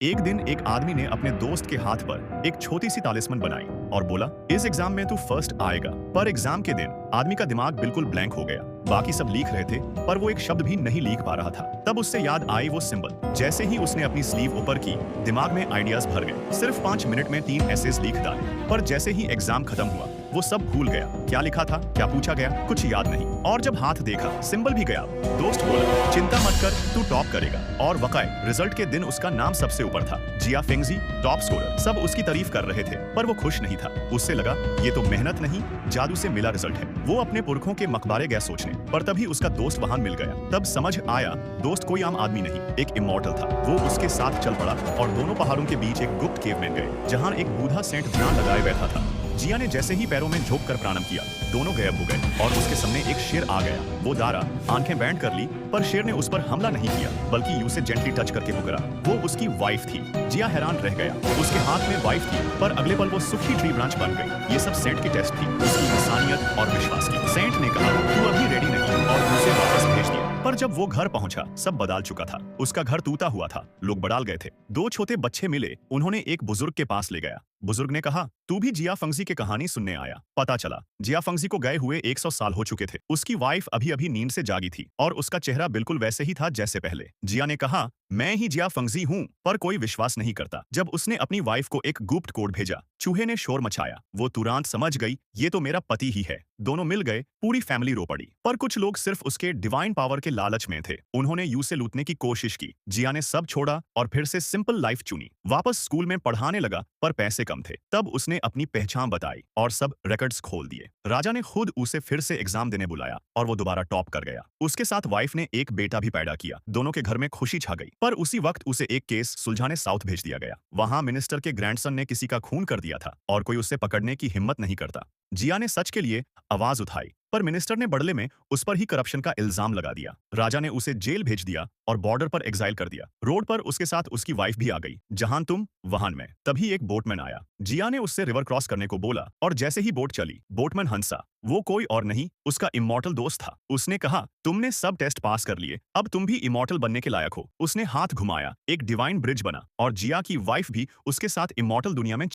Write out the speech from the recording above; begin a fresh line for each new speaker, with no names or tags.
एक दिन एक आदमी ने अपने दोस्त के हाथ पर एक छोटी सी तालिस्मन बनाई और बोला, इस एग्जाम में तू फर्स्ट आएगा। पर एग्जाम के दिन आदमी का दिमाग बिल्कुल ब्लैंक हो गया। बाकी सब लिख रहे थे पर वो एक शब्द भी नहीं लिख पा रहा था। तब उससे याद आई वो सिंबल। जैसे ही उसने अपनी स्लीव ऊपर की, दिमाग में आइडियाज भर गए। सिर्फ 5 मिनट में 3 एसेज लिख डाले। पर जैसे ही एग्जाम खत्म हुआ, वो सब भूल गया। क्या लिखा था, क्या पूछा गया, कुछ याद नहीं। और जब हाथ देखा, सिंबल भी गया। दोस्त बोला, चिंता मत कर, तू टॉप करेगा। और वाकई रिजल्ट के दिन उसका नाम सबसे ऊपर था। जिया फेंगजी टॉप स्कोरर। सब उसकी तारीफ कर रहे थे पर वो खुश नहीं था। उससे लगा ये तो मेहनत नहीं, जादू से मिला रिजल्ट है। वो अपने पुरखों के मकबरे गया सोचने, पर तभी उसका दोस्त वहां मिल गया। तब समझ आया दोस्त कोई आम आदमी नहीं, एक इमॉर्टल था। वो उसके साथ चल पड़ा और दोनों पहाड़ों के बीच एक गुप्त केव में गए, जहाँ एक बूढ़ा सेंट ध्यान लगाए बैठा था। जिया ने जैसे ही पैरों में झोंक कर प्रणाम किया, दोनों गायब हो गए और उसके सामने एक शेर आ गया। वो दारा आंखें बैंड कर ली, पर शेर ने उस पर हमला नहीं किया, बल्कि यूं से जेंटली टच करके पुकारा। वो उसकी वाइफ थी। जिया हैरान रह गया। उसके हाथ में वाइफ थी, पर अगले पल वो सूखी ट्री ब्रांच बन गई। ये सब सेंट की टेस्ट थी, उसकी इंसानियत और विश्वास की। सेंट ने कहा, तू अभी रेडी नहीं, और उसे वापस भेज दिया। पर जब वो घर पहुंचा, सब बदल चुका था। उसका घर टूटा हुआ था, लोग बड़ाल गए थे। 2 छोटे बच्चे मिले, उन्होंने एक बुजुर्ग के पास ले गया। बुजुर्ग ने कहा, तू भी जिया फंगजी की कहानी सुनने आया। पता चला जिया फंगजी को गए हुए 100 साल हो चुके थे। उसकी वाइफ अभी अभी नींद से जागी थी और उसका चेहरा बिल्कुल वैसे ही था जैसे पहले। जिया ने कहा, मैं ही जिया फंगजी हूँ। पर कोई विश्वास नहीं करता। जब उसने अपनी वाइफ को एक गुप्त कोड भेजा, चूहे ने शोर मचाया। वो तुरंत समझ गई, ये तो मेरा पति ही है। दोनों मिल गए, पूरी फैमिली रो पड़ी। पर कुछ लोग सिर्फ उसके डिवाइन पावर के लालच में थे। उन्होंने यू से लूटने की कोशिश की। जिया ने सब छोड़ा और फिर से सिंपल लाइफ चुनी। वापस स्कूल में पढ़ाने लगा, पर पैसे कम थे। तब उसने अपनी पहचान बताई और सब रिकॉर्ड्स खोल दिए। राजा ने खुद उसे फिर से एग्जाम देने बुलाया और वो दोबारा टॉप कर गया। उसके साथ वाइफ ने एक बेटा भी पैदा किया। दोनों के घर में खुशी छा गई। पर उसी वक्त उसे एक केस सुलझाने साउथ भेज दिया गया। वहां मिनिस्टर के ग्रैंडसन ने किसी का खून कर दिया था और कोई उसे पकड़ने की हिम्मत नहीं करता। जिया ने सच के लिए आवाज उठाई, पर मिनिस्टर ने बदले में उस पर ही करप्शन का इल्जाम लगा दिया। राजा ने उसे जेल भेज दिया और बॉर्डर पर एग्जाइल कर दिया। रोड पर उसके साथ उसकी वाइफ भी आ गई। जहां तुम वहां मैं। तभी एक बोटमैन आया। जिया ने उससे रिवर क्रॉस करने को बोला और जैसे ही बोट चली, बोटमैन हंसा। वो कोई और नहीं, उसका इमॉर्टल दोस्त था। उसने कहा, तुमने सब टेस्ट पास कर लिए, अब तुम भी इमॉर्टल बनने के लायक हो। उसने हाथ घुमाया, एक डिवाइन ब्रिज बना और जिया की वाइफ भी उसके साथ इमॉर्टल दुनिया में